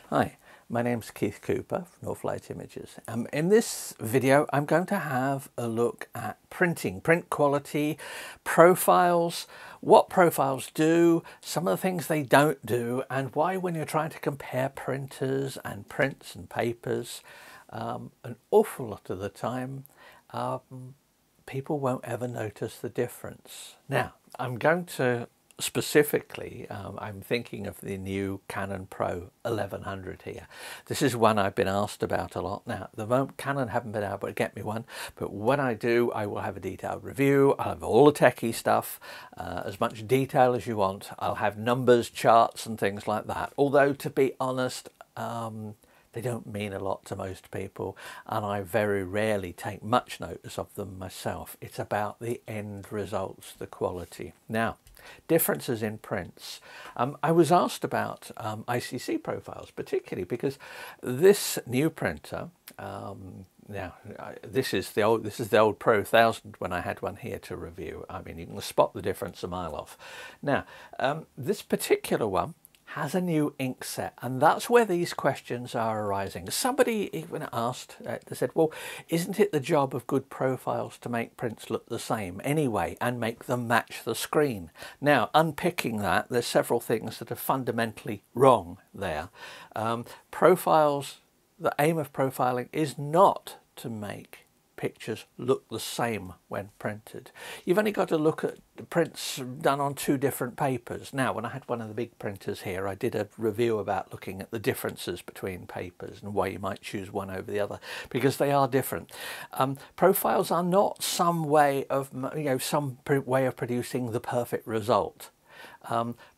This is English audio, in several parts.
Hi, my name's Keith Cooper from Northlight Images. In this video I'm going to have a look at printing, print quality, profiles, what profiles do, some of the things they don't do, and why when you're trying to compare printers and prints and papers, an awful lot of the time people won't ever notice the difference. Now, I'm going to specifically, I'm thinking of the new Canon PRO-1100 here. This is one I've been asked about a lot. Now, at the moment, Canon haven't been able to get me one, but when I do, I will have a detailed review. I'll have all the techie stuff, as much detail as you want. I'll have numbers, charts, and things like that. Although, to be honest, they don't mean a lot to most people, and I very rarely take much notice of them myself. It's about the end results, the quality. Now, differences in prints. I was asked about ICC profiles, particularly because this new printer, this is the old Pro-1000 when I had one here to review. I mean, you can spot the difference a mile off. Now, this particular one has a new ink set, and that's where these questions are arising. Somebody even asked, they said, well, isn't it the job of good profiles to make prints look the same anyway and make them match the screen? Now, unpicking that, there's several things that are fundamentally wrong there. Profiles, the aim of profiling is not to make pictures look the same when printed. You've only got to look at prints done on two different papers. Now, when I had one of the big printers here, I did a review about looking at the differences between papers and why you might choose one over the other, because they are different. Profiles are not some way of, some way of producing the perfect result.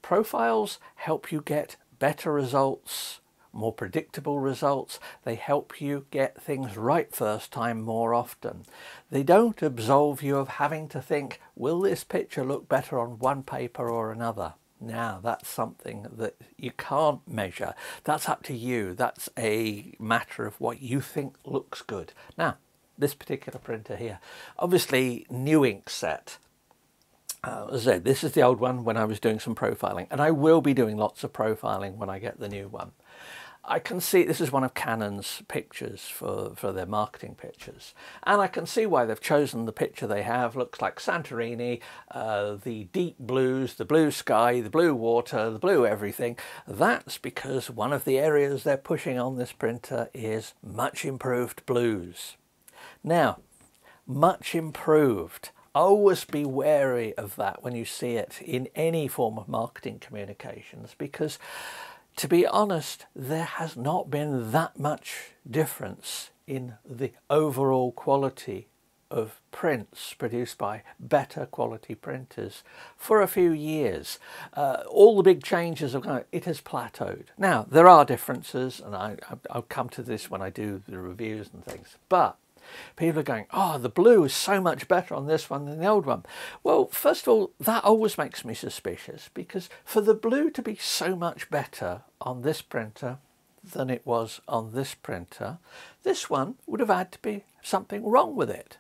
Profiles help you get better results, more predictable results. They help you get things right first time more often. They don't absolve you of having to think, will this picture look better on one paper or another? Now, that's something that you can't measure. That's up to you. That's a matter of what you think looks good. Now, this particular printer here, obviously new ink set. As I said, this is the old one when I was doing some profiling, and I will be doing lots of profiling when I get the new one. I can see this is one of Canon's pictures for their marketing pictures, and I can see why they've chosen the picture they have. Looks like Santorini, the deep blues, the blue sky, the blue water, the blue everything. That's because one of the areas they're pushing on this printer is much improved blues. Now, much improved. Always be wary of that when you see it in any form of marketing communications, because to be honest, there has not been that much difference in the overall quality of prints produced by better quality printers for a few years. All the big changes have gone, it has plateaued. Now, there are differences, and I'll come to this when I do the reviews and things, but people are going, oh, the blue is so much better on this one than the old one. Well, first of all, that always makes me suspicious, because for the blue to be so much better on this printer than it was on this printer, this one would have had to be something wrong with it.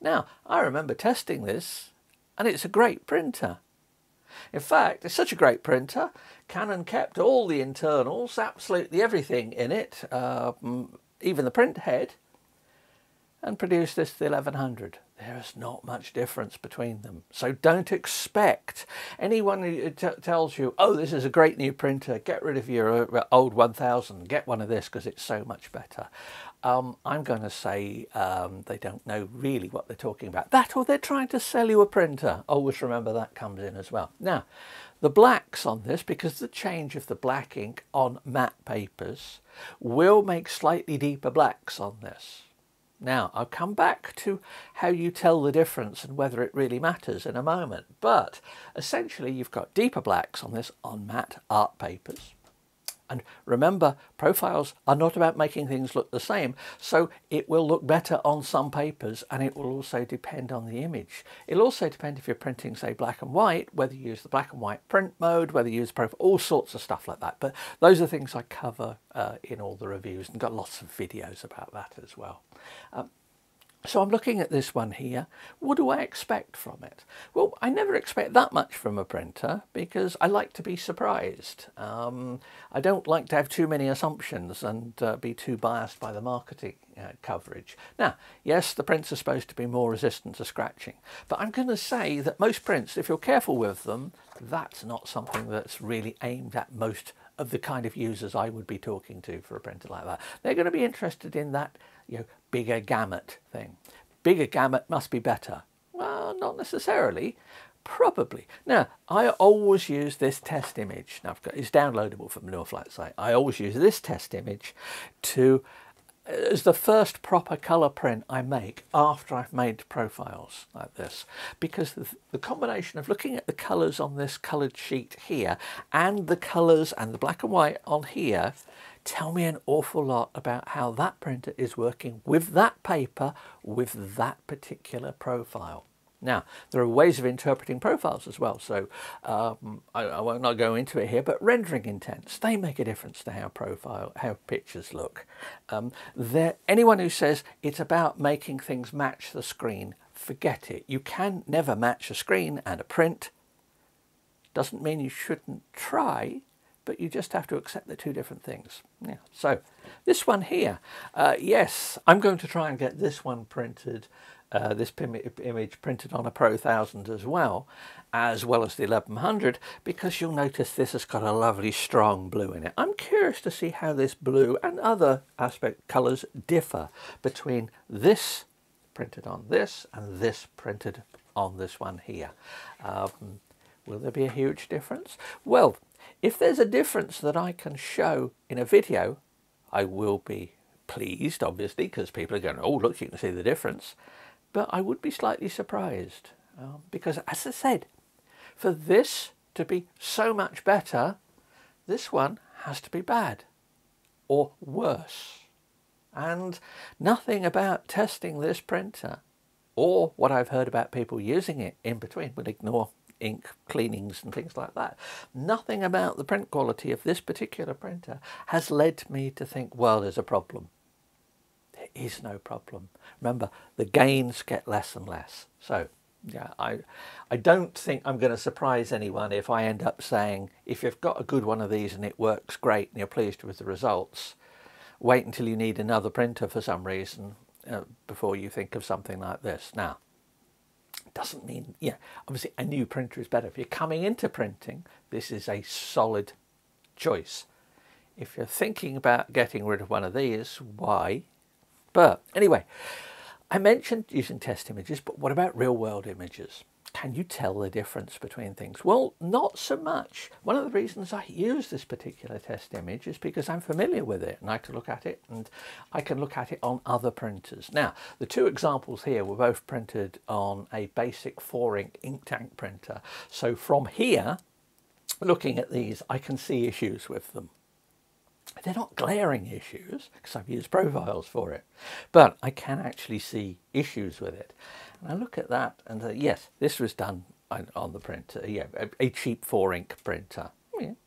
Now, I remember testing this, and it's a great printer. In fact, it's such a great printer, Canon kept all the internals, absolutely everything in it, even the print head, and produced this the 1100. There is not much difference between them. So don't expect anyone who tells you, oh, this is a great new printer, get rid of your old 1000, get one of this because it's so much better. I'm going to say they don't know really what they're talking about. That, or they're trying to sell you a printer. Always remember that comes in as well. Now, the blacks on this, because the change of the black ink on matte papers will make slightly deeper blacks on this. Now, I'll come back to how you tell the difference and whether it really matters in a moment. But essentially, you've got deeper blacks on this on matte art papers. And remember, profiles are not about making things look the same, so it will look better on some papers, and it will also depend on the image. It'll also depend if you're printing, say, black and white, whether you use the black and white print mode, whether you use profile, all sorts of stuff like that. But those are things I cover in all the reviews, and got lots of videos about that as well. So I'm looking at this one here. What do I expect from it? Well, I never expect that much from a printer because I like to be surprised. I don't like to have too many assumptions and be too biased by the marketing coverage. Now, yes, the prints are supposed to be more resistant to scratching, but I'm going to say that most prints, if you're careful with them, that's not something that's really aimed at most of the kind of users I would be talking to for a printer like that. They're going to be interested in that, bigger gamut thing. Bigger gamut must be better. Well, not necessarily. Probably. Now, I always use this test image. Now, it's downloadable from the Northlight site. I always use this test image as the first proper colour print I make after I've made profiles like this, because the combination of looking at the colours on this coloured sheet here and the colours and the black and white on here tell me an awful lot about how that printer is working with that paper, with that particular profile. Now, there are ways of interpreting profiles as well, so I won't not go into it here, but rendering intents, they make a difference to how pictures look. Anyone who says it's about making things match the screen, forget it. You can never match a screen and a print. Doesn't mean you shouldn't try, but you just have to accept the two different things. Yeah. So this one here, yes, I'm going to try and get this one printed, this image printed on a Pro-1000 as well as the 1100, because you'll notice this has got a lovely strong blue in it. I'm curious to see how this blue and other aspect colours differ between this printed on this and this printed on this one here. Will there be a huge difference? Well, if there's a difference that I can show in a video, I will be pleased, obviously, because people are going, oh, look, you can see the difference. But I would be slightly surprised because, as I said, for this to be so much better, this one has to be bad or worse. And nothing about testing this printer or what I've heard about people using it in between, will ignore ink cleanings and things like that. Nothing about the print quality of this particular printer has led me to think, well, there's a problem. There is no problem. Remember, the gains get less and less. So yeah, I don't think I'm going to surprise anyone if I end up saying, if you've got a good one of these and it works great and you're pleased with the results, wait until you need another printer for some reason before you think of something like this. Now, doesn't mean, obviously a new printer is better. If you're coming into printing, this is a solid choice. If you're thinking about getting rid of one of these, why? But anyway, I mentioned using test images, but what about real world images? Can you tell the difference between things? Well, not so much. One of the reasons I use this particular test image is because I'm familiar with it and I can look at it, and I can look at it on other printers. Now, the two examples here were both printed on a basic 4-ink ink tank printer. So from here, looking at these, I can see issues with them. They're not glaring issues because I've used profiles for it, but I can actually see issues with it. And I look at that and yes, this was done on the printer, a cheap 4-ink printer.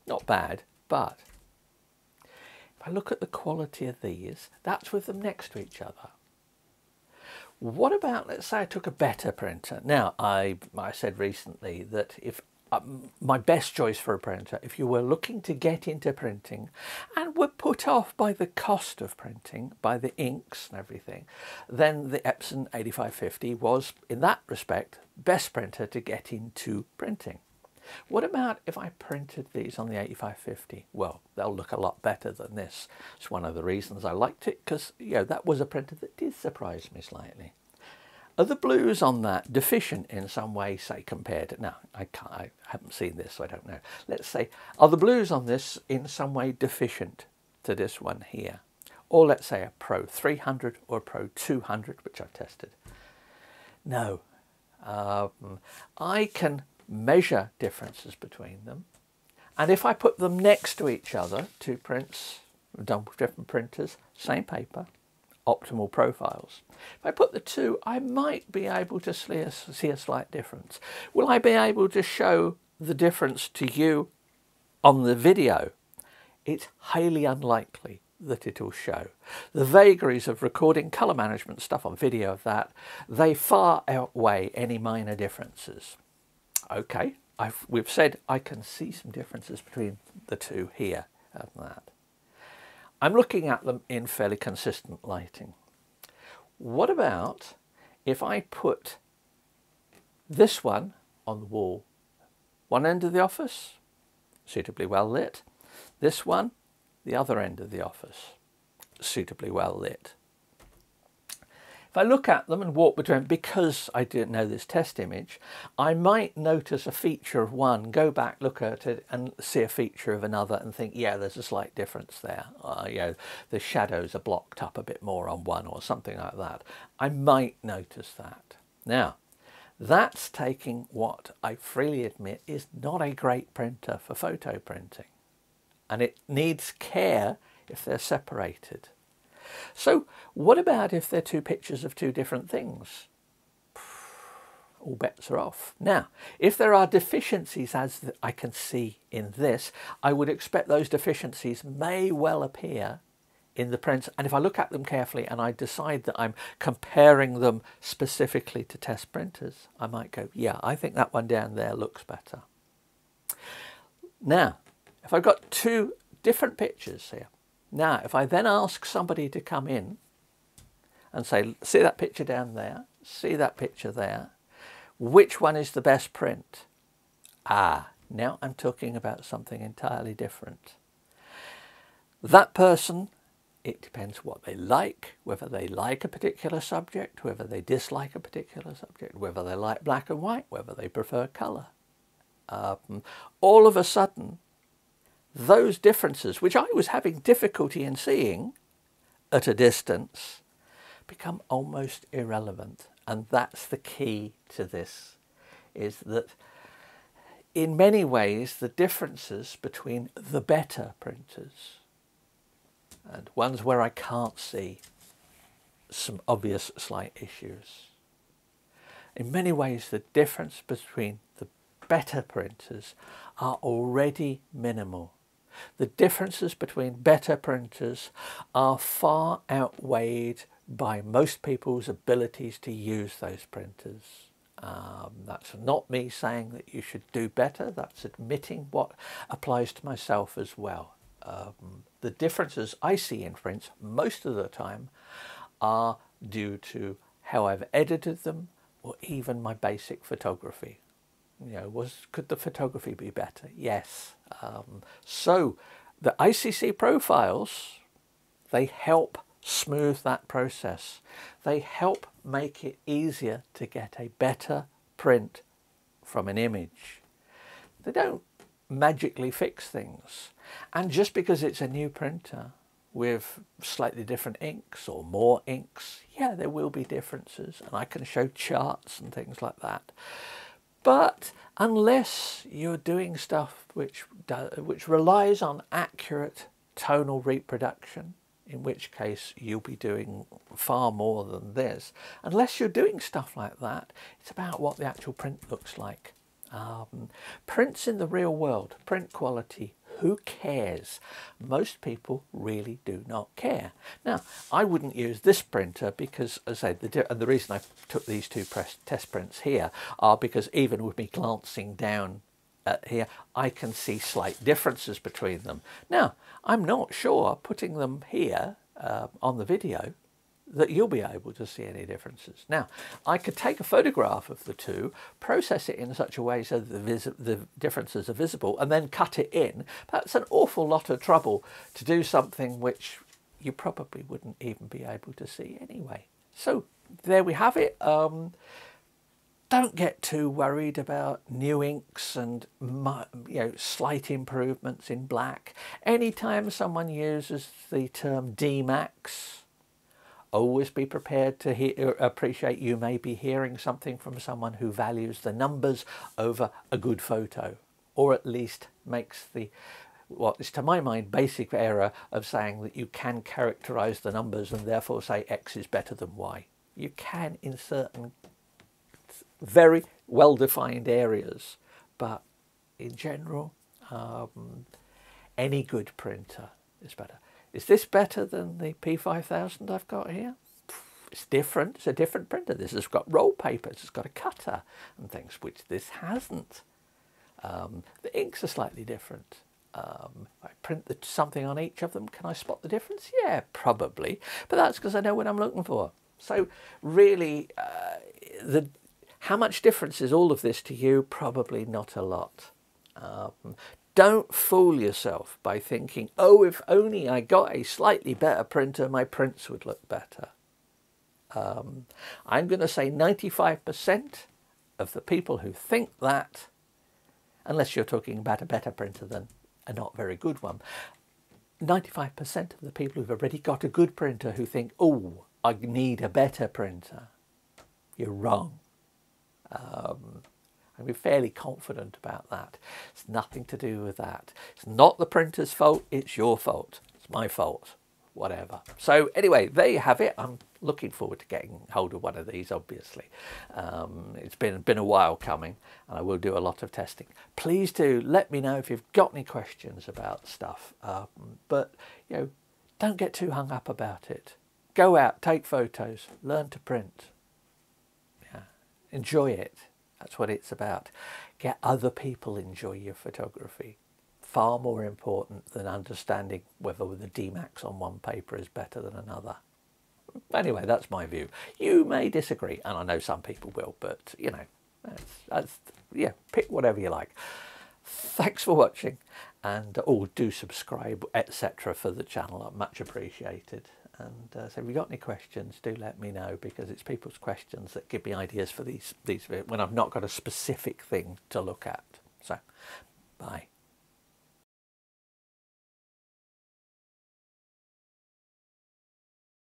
Not bad, but if I look at the quality of these, that's with them next to each other. What about, let's say I took a better printer. Now, I said recently that if my best choice for a printer, if you were looking to get into printing and were put off by the cost of printing, by the inks and everything, then the Epson 8550 was, in that respect, best printer to get into printing. What about if I printed these on the 8550? Well, they'll look a lot better than this. It's one of the reasons I liked it, because that was a printer that did surprise me slightly. Are the blues on that deficient in some way, say, compared to... Now, I haven't seen this, so I don't know. Let's say, are the blues on this in some way deficient to this one here? Or let's say a Pro-300 or a Pro-200, which I've tested. No. I can measure differences between them. And if I put them next to each other, two prints done with different printers, same paper, optimal profiles. If I put the two, I might be able to see a slight difference. Will I be able to show the difference to you on the video? It's highly unlikely. that it'll show. The vagaries of recording colour management stuff on video of that, they far outweigh any minor differences. Okay, we've said I can see some differences between the two here and that. I'm looking at them in fairly consistent lighting. What about if I put this one on the wall, one end of the office, suitably well lit, this one, the other end of the office, suitably well lit. If I look at them and walk between, because I didn't know this test image, I might notice a feature of one, go back, look at it and see a feature of another and think, yeah, there's a slight difference there. You know, the shadows are blocked up a bit more on one or something like that. I might notice that. Now, that's taking what I freely admit is not a great printer for photo printing. And it needs care if they're separated. So what about if they're two pictures of two different things? All bets are off. Now, if there are deficiencies as I can see in this, I would expect those deficiencies may well appear in the prints. And if I look at them carefully and I decide that I'm comparing them specifically to test printers, I might go, yeah, I think that one down there looks better. Now, if I've got two different pictures here, now if I then ask somebody to come in and say, see that picture down there, see that picture there, which one is the best print? Ah, now I'm talking about something entirely different. That person, it depends what they like, whether they like a particular subject, whether they dislike a particular subject, whether they like black and white, whether they prefer colour. All of a sudden, those differences, which I was having difficulty in seeing at a distance, become almost irrelevant. And that's the key to this, is that in many ways the differences between the better printers and ones where I can't see some obvious slight issues, in many ways the difference between the better printers are already minimal. The differences between better printers are far outweighed by most people's abilities to use those printers. That's not me saying that you should do better, that's admitting what applies to myself as well. The differences I see in prints most of the time are due to how I've edited them or even my basic photography. You know, could the photography be better? Yes. So the ICC profiles, they help smooth that process. They help make it easier to get a better print from an image. They don't magically fix things. And just because it's a new printer with slightly different inks or more inks, yeah, there will be differences, and I can show charts and things like that. But unless you're doing stuff which relies on accurate tonal reproduction, in which case you'll be doing far more than this, unless you're doing stuff like that, it's about what the actual print looks like. Prints in the real world, print quality, who cares? Most people really do not care. Now, I wouldn't use this printer because, as I said, and the reason I took these two test prints here are because even with me glancing down at here, I can see slight differences between them. Now, I'm not sure putting them here on the video that you'll be able to see any differences. Now, I could take a photograph of the two, process it in such a way so that the differences are visible, and then cut it in. That's an awful lot of trouble to do something which you probably wouldn't even be able to see anyway. So there we have it. Don't get too worried about new inks and slight improvements in black. Anytime someone uses the term DMAX, always be prepared to appreciate you may be hearing something from someone who values the numbers over a good photo, or at least makes the, what is to my mind, basic error of saying that you can characterize the numbers and therefore say X is better than Y. You can in certain very well-defined areas, but in general, any good printer is better. Is this better than the P5000 I've got here? It's different. It's a different printer. This has got roll papers. It's got a cutter and things, which this hasn't. The inks are slightly different. If I print something on each of them, can I spot the difference? Yeah, probably. But that's because I know what I'm looking for. So really, how much difference is all of this to you? Probably not a lot. Don't fool yourself by thinking, oh, if only I got a slightly better printer, my prints would look better. I'm going to say 95% of the people who think that, unless you're talking about a better printer than a not very good one, 95% of the people who've already got a good printer who think, oh, I need a better printer, you're wrong. I'm fairly confident about that. It's nothing to do with that. It's not the printer's fault, it's your fault. It's my fault, whatever. So anyway, there you have it. I'm looking forward to getting hold of one of these, obviously. It's been a while coming, and I will do a lot of testing. Please do let me know if you've got any questions about stuff. But, you know, don't get too hung up about it. Go out, take photos, learn to print. Yeah, enjoy it. That's what it's about. Get other people enjoy your photography. Far more important than understanding whether the D-Max on one paper is better than another. Anyway, that's my view. You may disagree, and I know some people will, but, you know, yeah, pick whatever you like. Thanks for watching, and do subscribe, etc. for the channel. Much appreciated. And so if you've got any questions, do let me know, because it's people's questions that give me ideas for these when I've not got a specific thing to look at. So, bye.